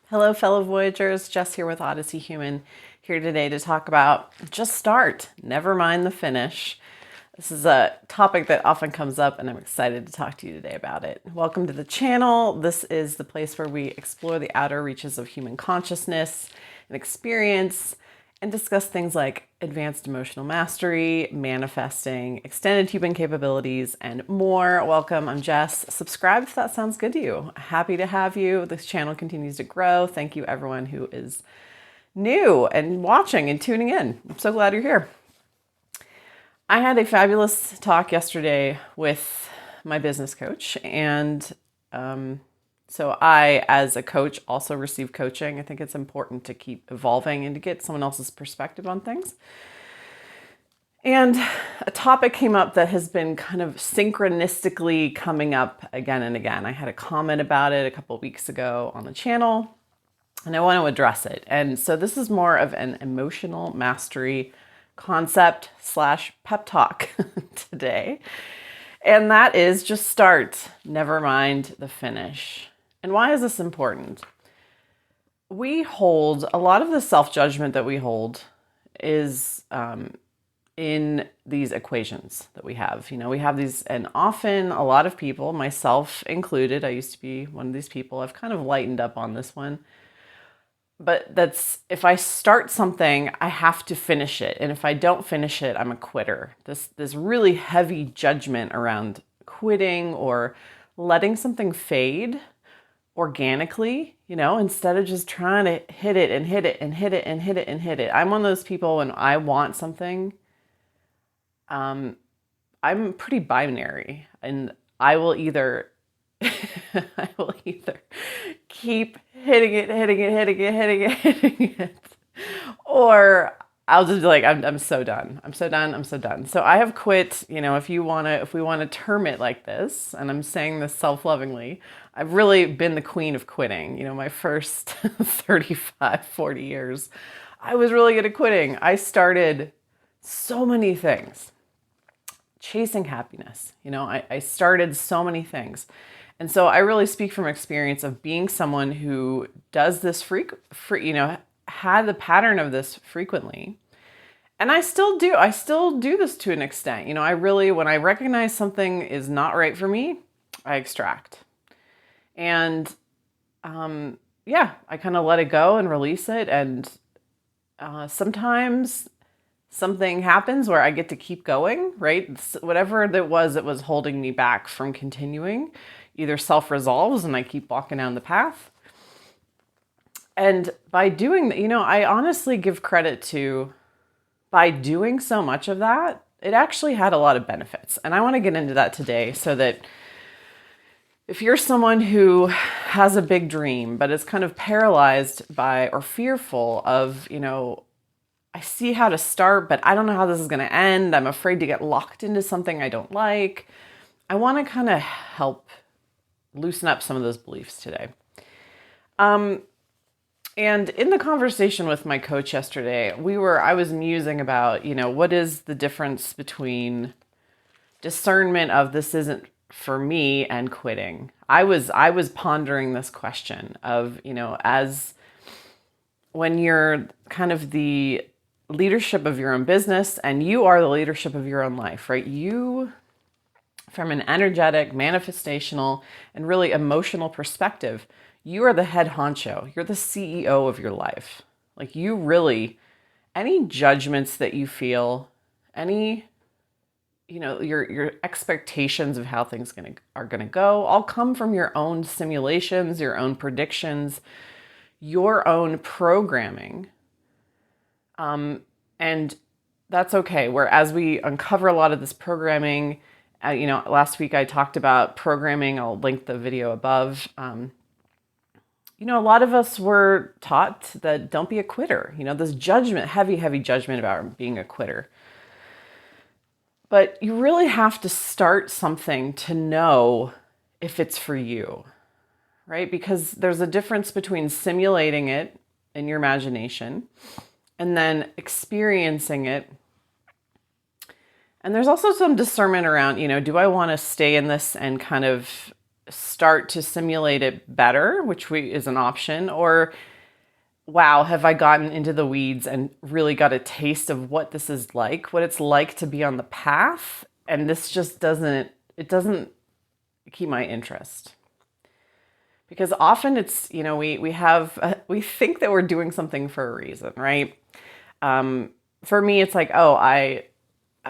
Hello, fellow Voyagers. Jess here with Odyssey Human, here today to talk about just start, never mind the finish. This is a topic that often comes up, and I'm excited to talk to you today about it. Welcome to the channel. This is the place where we explore the outer reaches of human consciousness and experience and discuss things like advanced emotional mastery, manifesting, extended human capabilities, and more. Welcome, I'm Jess. Subscribe if that sounds good to you. Happy to have you. This channel continues to grow. Thank you everyone who is new and watching and tuning in. I'm so glad you're here. I had a fabulous talk yesterday with my business coach, and so I, as a coach, also receive coaching. I think it's important to keep evolving and to get someone else's perspective on things. And a topic came up that has been kind of synchronistically coming up again and again. I had a comment about it a couple of weeks ago on the channel, and I want to address it. And so this is more of an emotional mastery concept / pep talk today. And that is just start, never mind the finish. And why is this important? We hold a lot of the self-judgment that we hold is in these equations that we have. You know, we have these, and often a lot of people, myself included, I used to be one of these people, I've kind of lightened up on this one. But that's, if I start something, I have to finish it. And if I don't finish it, I'm a quitter. This really heavy judgment around quitting or letting something fade organically, you know, instead of just trying to hit it and hit it and hit it and hit it and hit it. I'm one of those people, when I want something, I'm pretty binary, and I will either keep hitting it, or I'll just be like, I'm so done. I'm so done. So I have quit, you know, if we want to term it like this, and I'm saying this self-lovingly, I've really been the queen of quitting. You know, my first 35, 40 years, I was really good at quitting. I started so many things. Chasing happiness. You know, I started so many things. And so I really speak from experience of being someone who does this had the pattern of this frequently. And I still do this to an extent. You know, when I recognize something is not right for me, I extract. And I kind of let it go and release it. And sometimes something happens where I get to keep going, right? Whatever that was holding me back from continuing, either self-resolves and I keep walking down the path. And by doing that, you know, I honestly give credit to, by doing so much of that, it actually had a lot of benefits. And I want to get into that today, so that if you're someone who has a big dream, but is kind of paralyzed by or fearful of, you know, I see how to start, but I don't know how this is going to end. I'm afraid to get locked into something I don't like. I want to kind of help loosen up some of those beliefs today. And in the conversation with my coach yesterday, I was musing about, you know, what is the difference between discernment of this isn't for me and quitting. I was pondering this question of, you know, as when you're kind of the leadership of your own business and you are the leadership of your own life, right? You, from an energetic, manifestational, and really emotional perspective, you are the head honcho. You're the CEO of your life. Like, you really, any judgments that you feel, any, you know, your expectations of how things are gonna go, all come from your own simulations, your own predictions, your own programming. And that's okay. Whereas we uncover a lot of this programming, you know, last week I talked about programming. I'll link the video above. You know, a lot of us were taught that don't be a quitter. You know, this judgment, heavy judgment about being a quitter. But you really have to start something to know if it's for you, right? Because there's a difference between simulating it in your imagination and then experiencing it. And there's also some discernment around, you know, do I want to stay in this and kind of start to simulate it better, which is an option, or wow, have I gotten into the weeds and really got a taste of what this is like, what it's like to be on the path, and this just doesn't keep my interest. Because often it's, we think that we're doing something for a reason, right? For me, it's like, oh, I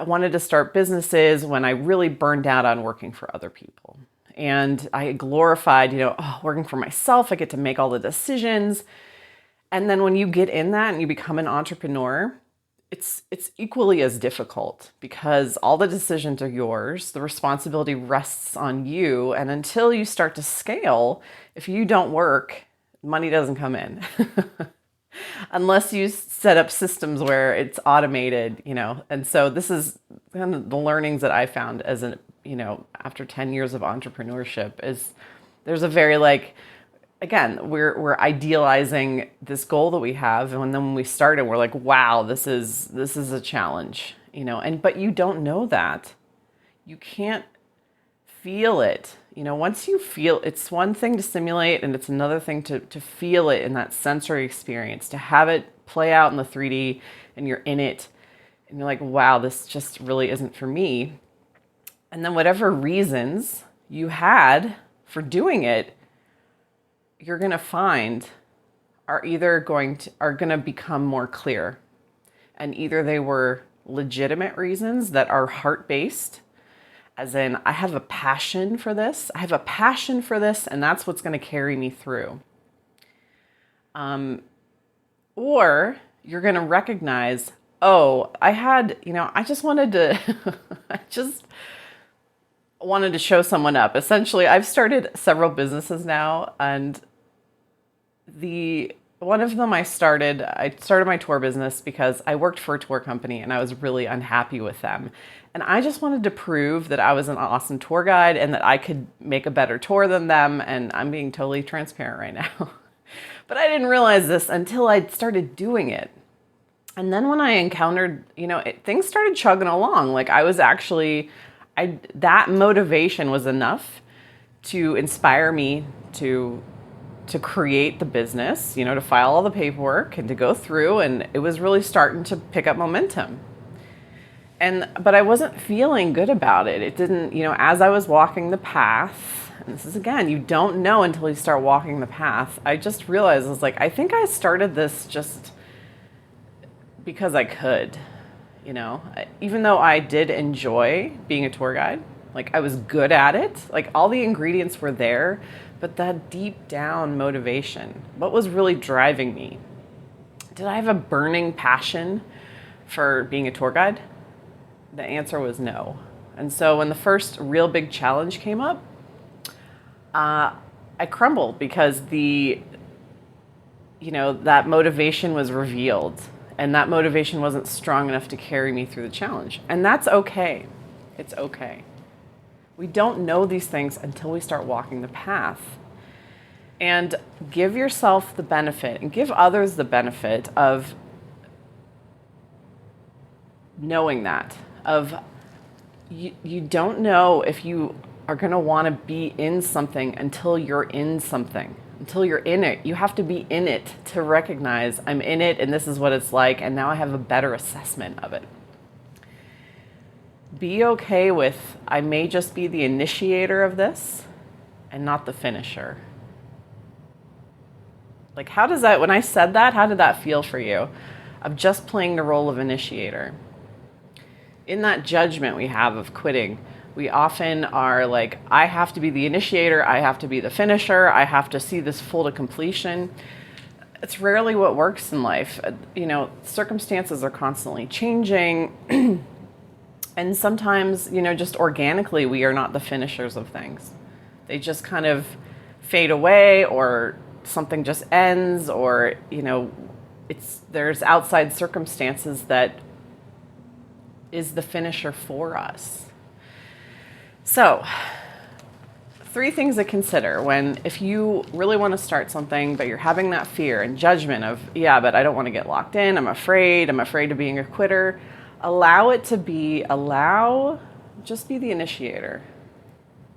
wanted to start businesses when I really burned out on working for other people. And I glorified, working for myself, I get to make all the decisions. And then when you get in that and you become an entrepreneur, it's equally as difficult because all the decisions are yours. The responsibility rests on you. And until you start to scale, if you don't work, money doesn't come in. Unless you set up systems where it's automated, And so this is kind of the learnings that I found as after 10 years of entrepreneurship is there's a very again, we're idealizing this goal that we have, and then when we started, we're like, wow, this is a challenge, but you don't know that. You can't feel it. Once you feel, it's one thing to simulate, and it's another thing to feel it in that sensory experience, to have it play out in the 3D, and you're in it, and you're like, wow, this just really isn't for me. And then whatever reasons you had for doing it, you're going to find are going to become more clear. And either they were legitimate reasons that are heart-based, as in, I have a passion for this. I have a passion for this, and that's what's going to carry me through. Or you're going to recognize, oh, I just wanted to, wanted to show someone up. Essentially, I've started several businesses now, and one of them I started my tour business because I worked for a tour company and I was really unhappy with them. And I just wanted to prove that I was an awesome tour guide and that I could make a better tour than them. And I'm being totally transparent right now. But I didn't realize this until I started doing it. And then when I encountered, things started chugging along. That motivation was enough to inspire me to create the business, to file all the paperwork and to go through, and it was really starting to pick up momentum. But I wasn't feeling good about it. It didn't, as I was walking the path, and this is again, you don't know until you start walking the path. I just realized, I think I started this just because I could, even though I did enjoy being a tour guide, I was good at it, all the ingredients were there, but that deep down motivation, what was really driving me? Did I have a burning passion for being a tour guide? The answer was no. And so when the first real big challenge came up, I crumbled because that motivation was revealed, and that motivation wasn't strong enough to carry me through the challenge. And that's okay. It's okay. We don't know these things until we start walking the path. And give yourself the benefit and give others the benefit of knowing that. You don't know if you are going to want to be in something until you're in something, until you're in it. You have to be in it to recognize I'm in it and this is what it's like, and now I have a better assessment of it. Be okay with, I may just be the initiator of this and not the finisher. How does that, when I said that, how did that feel for you? Of just playing the role of initiator. In that judgment we have of quitting, we often are I have to be the initiator, I have to be the finisher, I have to see this full to completion. It's rarely what works in life. Circumstances are constantly changing. And sometimes, just organically, we are not the finishers of things. They just kind of fade away, or something just ends, or, there's outside circumstances that is the finisher for us. So, 3 things to consider if you really want to start something, but you're having that fear and judgment of, yeah, but I don't want to get locked in, I'm afraid of being a quitter. Just be the initiator.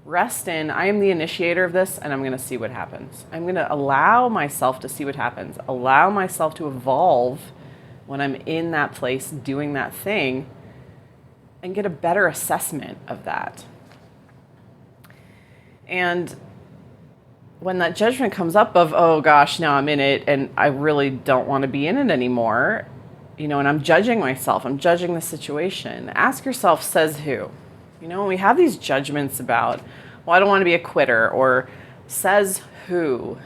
Rest in, I am the initiator of this, and I'm going to see what happens. I'm going to allow myself to see what happens, allow myself to evolve when I'm in that place doing that thing, and get a better assessment of that. And when that judgment comes up of, oh gosh, now I'm in it and I really don't want to be in it anymore, and I'm judging myself, I'm judging the situation. Ask yourself, says who? We have these judgments about, well, I don't want to be a quitter, or says who?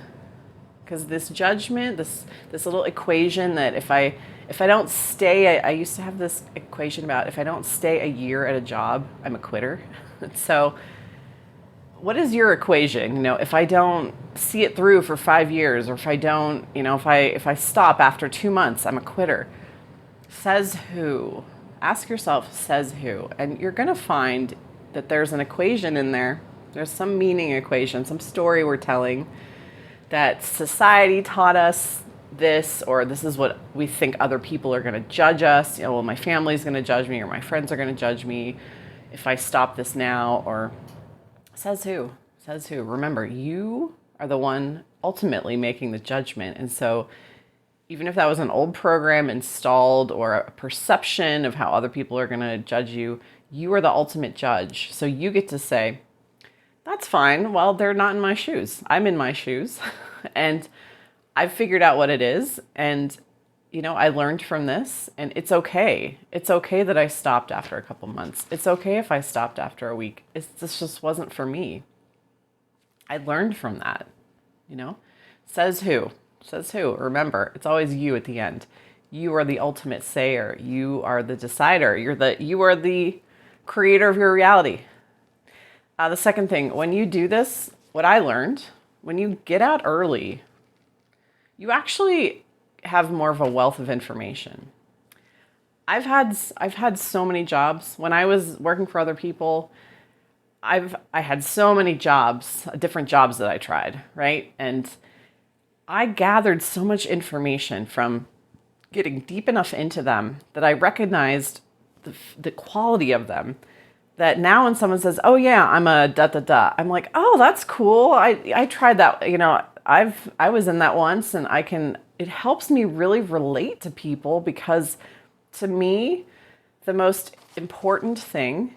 Because this judgment, this little equation that if I don't stay, I used to have this equation about if I don't stay a year at a job, I'm a quitter. So what is your equation? If I don't see it through for 5 years, or if I don't, if I stop after 2 months, I'm a quitter. Says who? Ask yourself, says who? And you're going to find that there's an equation in there. There's some meaning equation, some story we're telling that society taught us this, or this is what we think other people are going to judge us. Well, my family's going to judge me, or my friends are going to judge me if I stop this now, or says who? Says who? Remember, you are the one ultimately making the judgment. And so even if that was an old program installed or a perception of how other people are going to judge you, you are the ultimate judge. So you get to say, that's fine. Well, they're not in my shoes. I'm in my shoes. And I've figured out what it is. And, I learned from this, and it's okay. It's okay that I stopped after a couple months. It's okay if I stopped after a week. This just wasn't for me. I learned from that, Says who? Says who? Remember, it's always you at the end. You are the ultimate sayer. You are the decider. You are the creator of your reality. The second thing, when you do this, what I learned, when you get out early, you actually have more of a wealth of information. I've had so many jobs. When I was working for other people, I had so many jobs, different jobs that I tried, right? And I gathered so much information from getting deep enough into them that I recognized the quality of them, that now when someone says, oh yeah, I'm a da-da-da, I'm like, oh, that's cool. I tried that, I was in that once, and it helps me really relate to people, because to me, the most important thing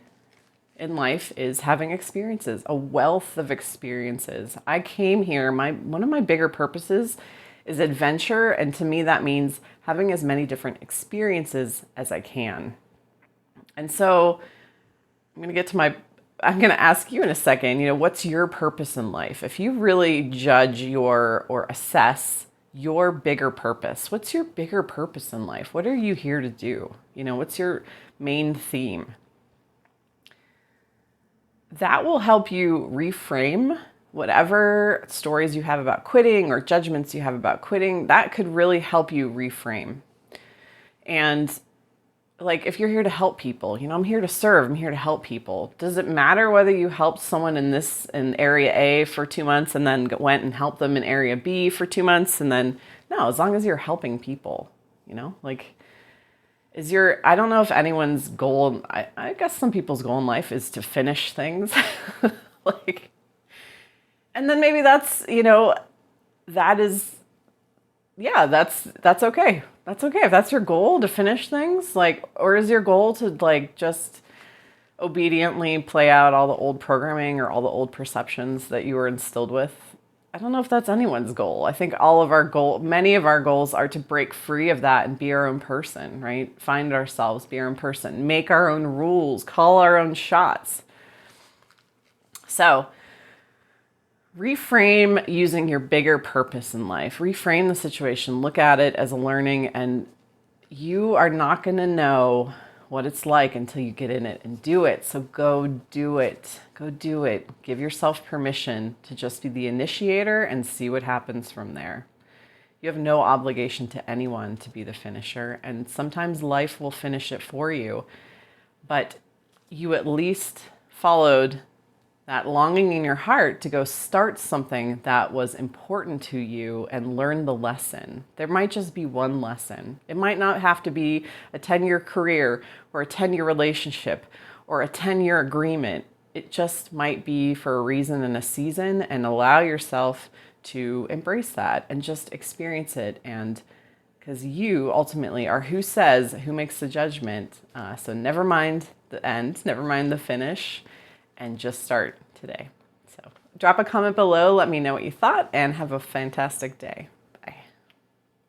in life is having experiences, a wealth of experiences. I came here, one of my bigger purposes is adventure, and to me that means having as many different experiences as I can. And so I'm going to ask you in a second, what's your purpose in life? If you really judge or assess your bigger purpose, what's your bigger purpose in life? What are you here to do? What's your main theme? That will help you reframe whatever stories you have about quitting or judgments you have about quitting. That could really help you reframe. And if you're here to help people, I'm here to serve, I'm here to help people. Does it matter whether you helped someone in area A for 2 months and then went and helped them in area B for 2 months? And then, no, as long as you're helping people, I don't know if anyone's goal, I guess some people's goal in life is to finish things. And then maybe that's okay. That's okay. If that's your goal, to finish things, or is your goal to just obediently play out all the old programming or all the old perceptions that you were instilled with? I don't know if that's anyone's goal. I think many of our goals are to break free of that and be our own person, right? Find ourselves, be our own person, make our own rules, call our own shots. So reframe using your bigger purpose in life. Reframe the situation, look at it as a learning, and you are not going to know what it's like until you get in it and do it. So go do it. Go do it. Give yourself permission to just be the initiator and see what happens from there. You have no obligation to anyone to be the finisher, and sometimes life will finish it for you, but you at least followed that longing in your heart to go start something that was important to you and learn the lesson. There might just be one lesson. It might not have to be a 10-year career or a 10-year relationship or a 10-year agreement. it just might be for a reason and a season, and allow yourself to embrace that and just experience it. And because you ultimately are who makes the judgment. So never mind the end, never mind the finish, and just start today. So drop a comment below, let me know what you thought, and have a fantastic day.